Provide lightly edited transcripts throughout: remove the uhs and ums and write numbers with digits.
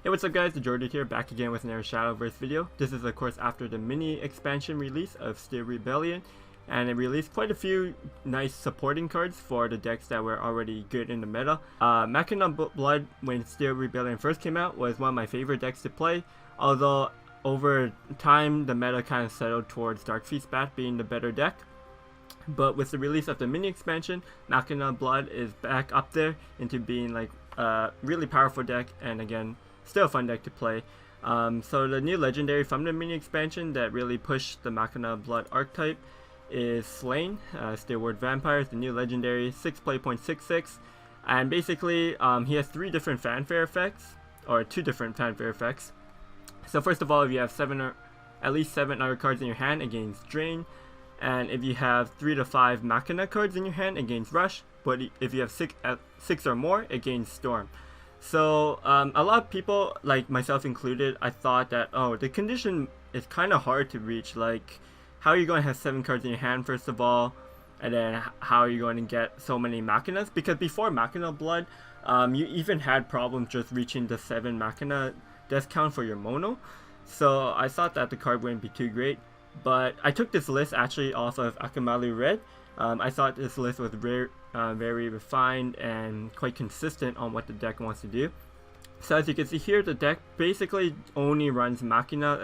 Hey, what's up guys, TheJordude here, back again with another Shadowverse video. This is of course after the mini expansion release of Steel Rebellion, and it released quite a few nice supporting cards for the decks that were already good in the meta. Machina Blood, when Steel Rebellion first came out, was one of my favorite decks to play, although over time the meta kind of settled towards Dark Feast Bat being the better deck. But with the release of the mini expansion, Machina Blood is back up there into being like a really powerful deck, and again, still a fun deck to play. So the new legendary from the mini expansion that really pushed the Machina Blood archetype is Slain. Steelward Vampire is the new legendary, 6 and basically he has 3 different fanfare effects, or 2 different fanfare effects. So first of all, if you have at least 7 other cards in your hand, against Drain, and if you have 3 to 5 Machina cards in your hand, against Rush, but if you have 6 or more, against Storm. So a lot of people, like myself included, I thought that, oh, the condition is kind of hard to reach. Like, how are you going to have 7 cards in your hand first of all, and then how are you going to get so many Machinas? Because before Machina Blood, you even had problems just reaching the 7 Machina death count for your mono. So I thought that the card wouldn't be too great, but I took this list actually off of Akamaru Red. I thought this list was very refined and quite consistent on what the deck wants to do. So as you can see here, the deck basically only runs Machina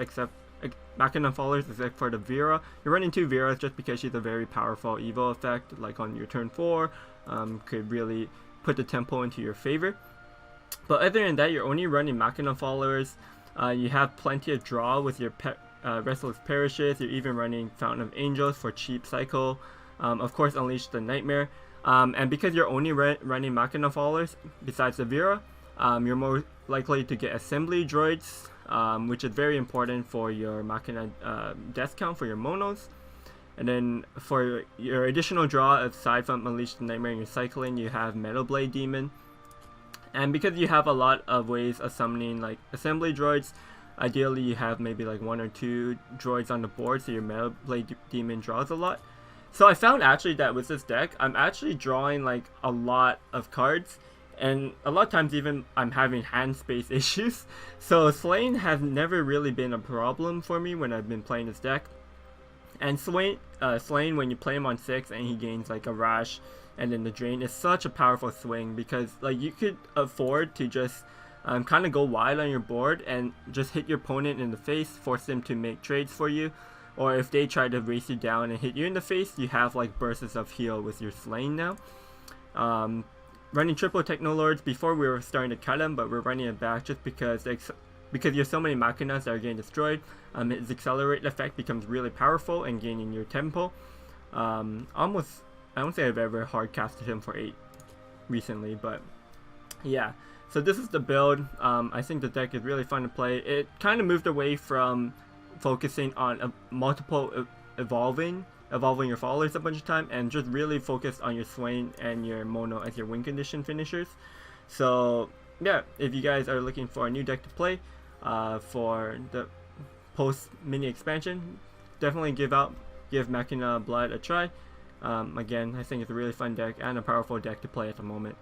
followers except for the Vera. You're running 2 Veras just because she's a very powerful Evo effect, like on your turn 4, could really put the tempo into your favor. But other than that, you're only running Machina followers. You have plenty of draw with your Restless Perishes. You're even running Fountain of Angels for cheap cycle. Of course, Unleash the Nightmare. And because you're only running Machina followers, besides the Vera, you're more likely to get Assembly Droids, which is very important for your Machina death count for your monos. And then for your additional draw, aside from Unleash the Nightmare and your cycling, you have Metal Blade Demon. And because you have a lot of ways of summoning like Assembly Droids, ideally you have maybe like 1 or 2 droids on the board, so your Metal Blade Demon draws a lot. So I found actually that with this deck, I'm actually drawing like a lot of cards, and a lot of times even I'm having hand space issues. So Slain has never really been a problem for me when I've been playing this deck. And Slain, when you play him on 6 and he gains like a Rash and then the Drain, is such a powerful swing, because like you could afford to just kind of go wide on your board and just hit your opponent in the face, force them to make trades for you. Or if they try to race you down and hit you in the face, you have like bursts of heal with your Slain now. Running triple Technolords, before we were starting to cut them, but we're running it back just because you have so many Machinas that are getting destroyed. His Accelerate effect becomes really powerful and gaining your tempo. I don't say I've ever hard casted him for 8 recently, but yeah. So this is the build. I think the deck is really fun to play. It kind of moved away from focusing on multiple evolving your followers a bunch of time, and just really focused on your Swain and your Mono as your win condition finishers. So yeah, if you guys are looking for a new deck to play for the post mini expansion, definitely give Machina Blood a try. Again, I think it's a really fun deck and a powerful deck to play at the moment.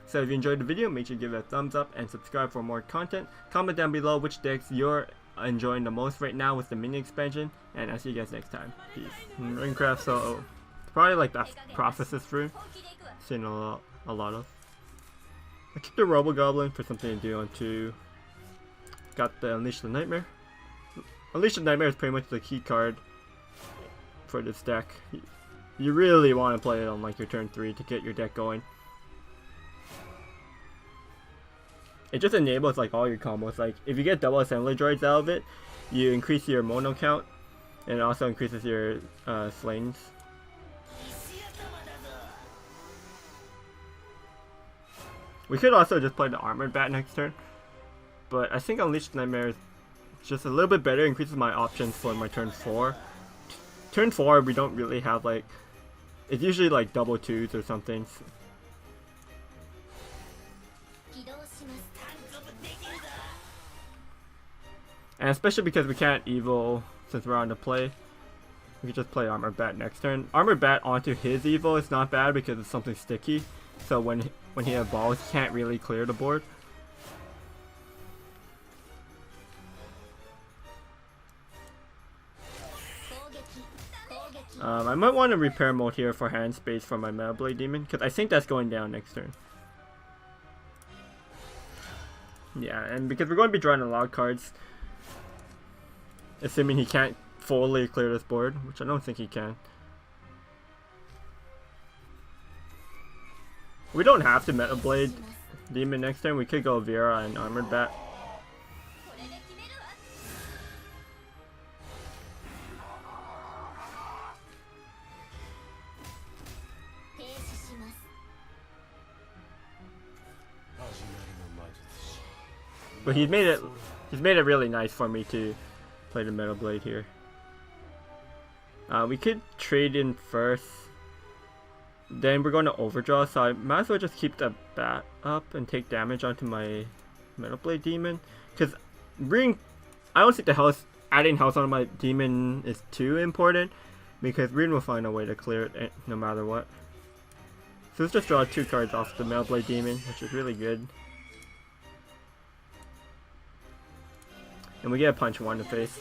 So if you enjoyed the video, make sure you give it a thumbs up and subscribe for more content. Comment down below which decks you're enjoying the most right now with the mini expansion, and I'll see you guys next time. Peace. Minecraft, so probably like that Prophecies room, seen a lot of. I keep the Robo Goblin for something to do on 2. Got the Unleash the Nightmare. Unleash the Nightmare is pretty much the key card for this deck. You really want to play it on like your turn 3 to get your deck going. It just enables like all your combos. Like if you get double Assembly Droids out of it, you increase your mono count, and it also increases your Slains. We could also just play the Armored Bat next turn, but I think Unleash the Nightmare is just a little bit better, increases my options for my turn 4. Turn 4 we don't really have like, it's usually like double 2s or something. And especially because we can't Evo since we're on the play, we could just play Armored Bat next turn. Armored Bat onto his Evo is not bad because it's something sticky, so when he evolves, he can't really clear the board. I might want to repair mode here for hand space for my Metal Blade Demon, because I think that's going down next turn. Yeah, and because we're going to be drawing a lot of cards, assuming he can't fully clear this board, which I don't think he can. We don't have to Metal Blade Demon next turn. We could go Vera and Armored Bat. But he's made it really nice for me to play the Metal Blade here. We could trade in first. Then we're going to overdraw, so I might as well just keep the bat up and take damage onto my Metal Blade Demon. Because I don't think adding health on my demon is too important, because Rin will find a way to clear it no matter what. So let's just draw 2 cards off the Metal Blade Demon, which is really good. And we get a punch 1 to face.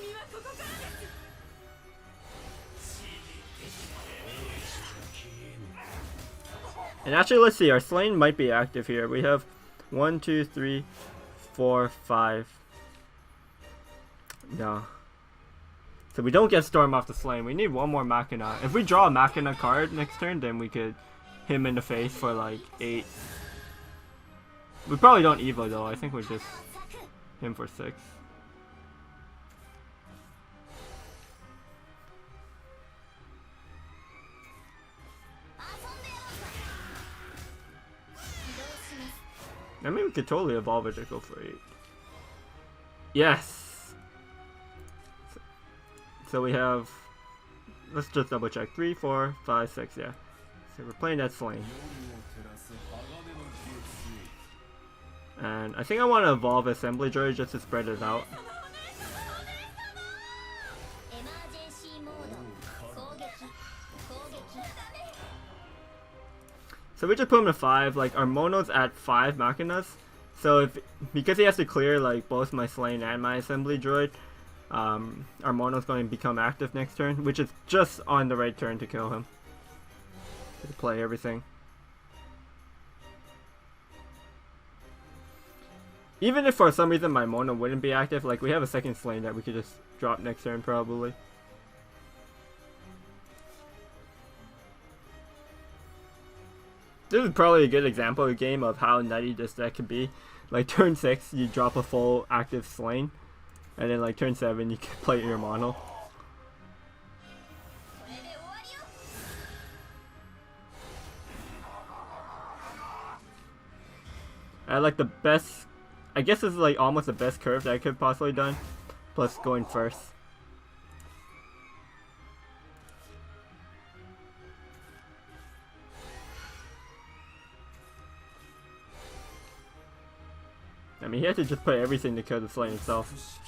And actually, let's see, our Slain might be active here. We have 1, 2, 3, 4, 5. No. So we don't get Storm off the Slain. We need one more Machina. If we draw a Machina card next turn, then we could hit him in the face for like 8. We probably don't Evo though. I think we just hit him for 6. I mean, we could totally evolve it to go for 8. Yes! So we have... Let's just double check. 3, 4, 5, 6, yeah. So we're playing that Slain. And I think I want to evolve Assembly Droid just to spread it out. So we just put him to 5, like our Mono's at 5 Machinas. So because he has to clear like both my Slain and my Assembly Droid, our Mono's going to become active next turn, which is just on the right turn to kill him. To play everything. Even if for some reason my Mono wouldn't be active, like we have a second Slain that we could just drop next turn probably. This is probably a good example of a game of how nutty this deck could be. Like turn 6, you drop a full active Slain, and then like turn 7, you can play your Mono. I like the best, I guess this is like almost the best curve that I could have possibly done, plus going first. I mean, he had to just put everything to kill the Slain itself.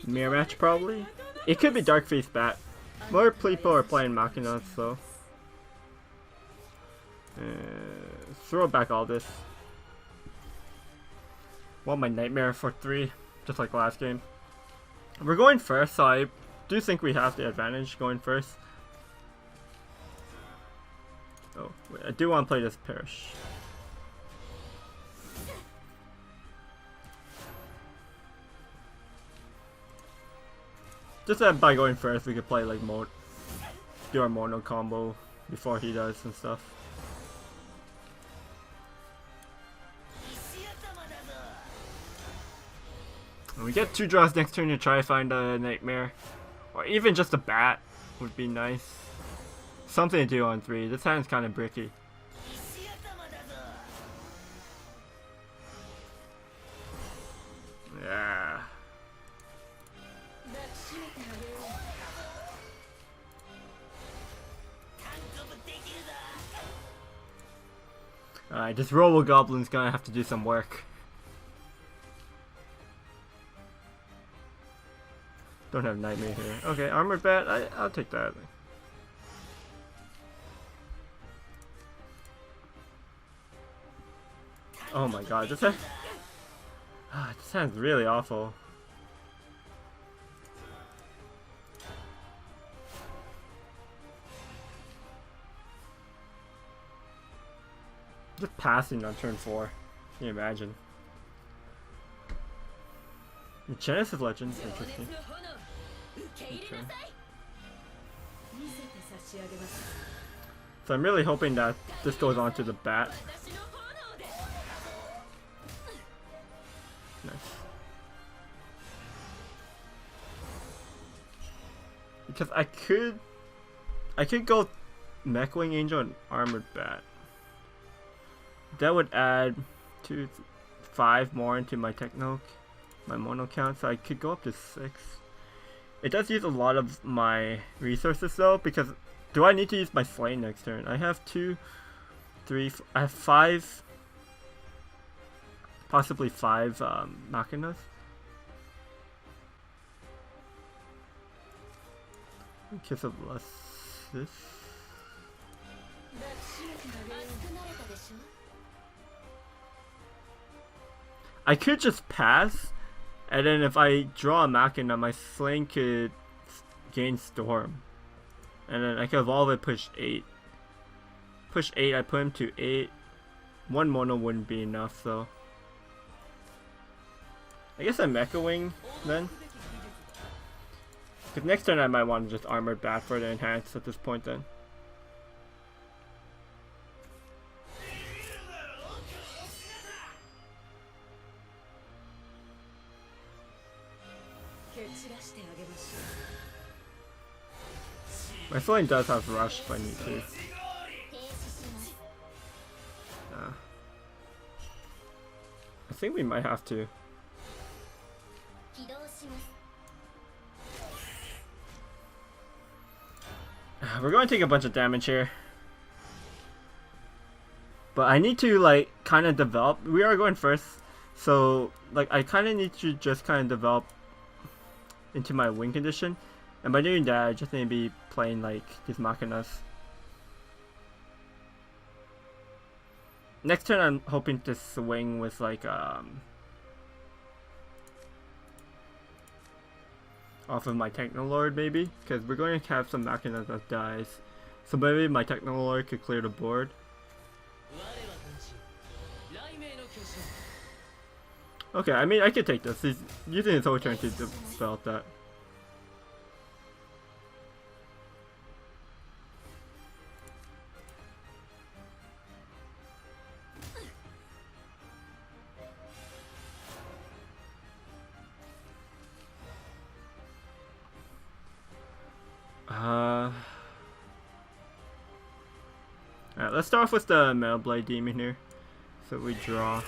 Mirror match probably? It could be Dark Face Bat. More people are playing Machina, so... throw back all this. Want my Nightmare for 3, just like last game. We're going first, so I do think we have the advantage going first. Oh, wait, I do want to play this Perish. Just that by going first, we could play like do our Mono combo before he does and stuff. And we get 2 draws next turn to try to find a Nightmare. Or even just a Bat would be nice. Something to do on 3. This hand's kind of bricky. Yeah. Alright, this Robo Goblin's gonna have to do some work. Don't have Nightmare here. Okay, Armored Bat, I'll take that. Oh my god, this sounds really awful. Just passing on turn 4. Can you imagine? Genesis Legends, interesting. Okay. So I'm really hoping that this goes on to the bat. Nice. Because I could go Mechawing Angel and Armored Bat. That would add 5 more into my my mono count, so I could go up to 6. It does use a lot of my resources though, because do I need to use my Slain next turn? I have 2, 3, I have 5, possibly 5 Machinas. Kiss of Lucis. I could just pass, and then if I draw a Machina, my Slain could gain Storm. And then I could evolve it, push 8. Push 8, I put him to 8. 1 mono wouldn't be enough, so I guess I Mechawing then. Because next turn I might want to just Armored Bat for the enhance at this point then. My Slain does have Rush if I need to. I think we might have to. We're going to take a bunch of damage here. But I need to like kind of develop. We are going first. So like I kind of need to just kind of develop into my win condition. And by doing that, I just need to be playing like these Machinas. Next turn I'm hoping to swing with like off of my Technolord maybe, because we're going to have some Machinas that dies. So maybe my Technolord could clear the board. Okay, I mean I could take this. He's using his whole turn to develop that. Alright, let's start off with the Metal Blade Demon here. So we draw.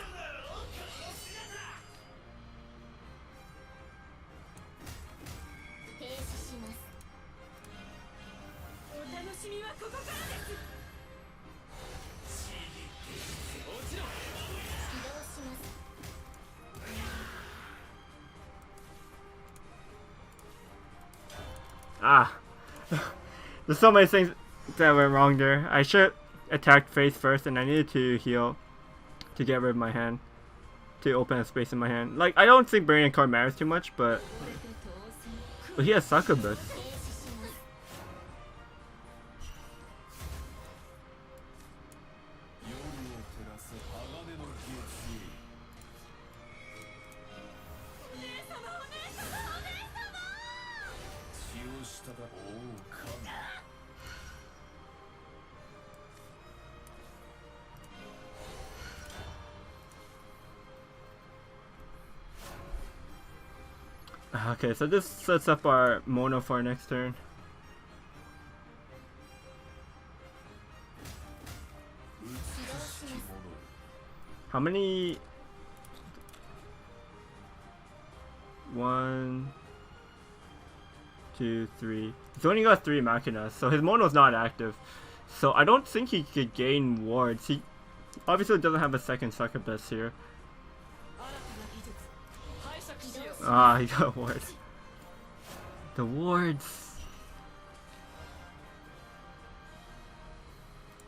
Ah! There's so many things that went wrong there. I should attack face first, and I needed to heal to get rid of my hand, to open a space in my hand. Like, I don't think bringing a card matters too much, but he has Succubus. Okay, so this sets up our mono for our next turn. How many? 1, 2, 3. He's only got 3 Machinas, so his mono's not active. So I don't think he could gain wards. He obviously doesn't have a second Succubus here. Ah, he got ward. The wards.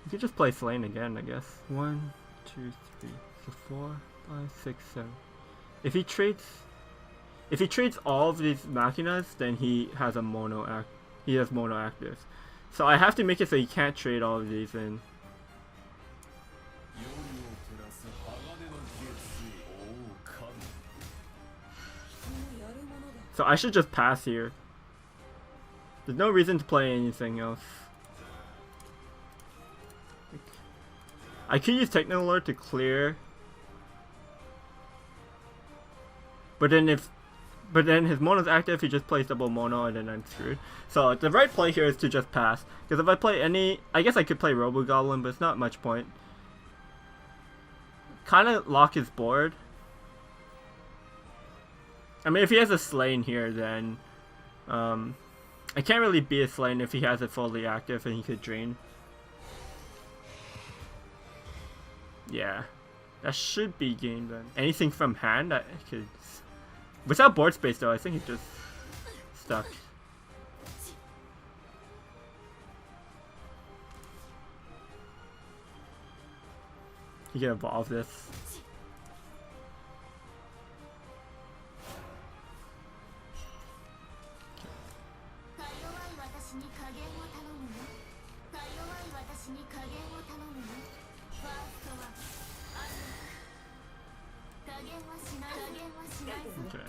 You could just play Slain again, I guess. 1, 2, 3, so 4, 5, 6, 7. If he trades all of these Machinas, then he has a mono actives. So I have to make it so he can't trade all of these in. So I should just pass here. There's no reason to play anything else. I could use Technolord to clear. But then his mono's active, he just plays double mono and then I'm screwed. So the right play here is to just pass. Because if I play any, I guess I could play Robo Goblin, but it's not much point. Kind of lock his board. I mean, if he has a Slain here, then I can't really be a Slain if he has it fully active and he could drain. Yeah, that should be game then. Anything from hand, I could. Without board space though, I think he's just stuck. He can evolve this. Okay.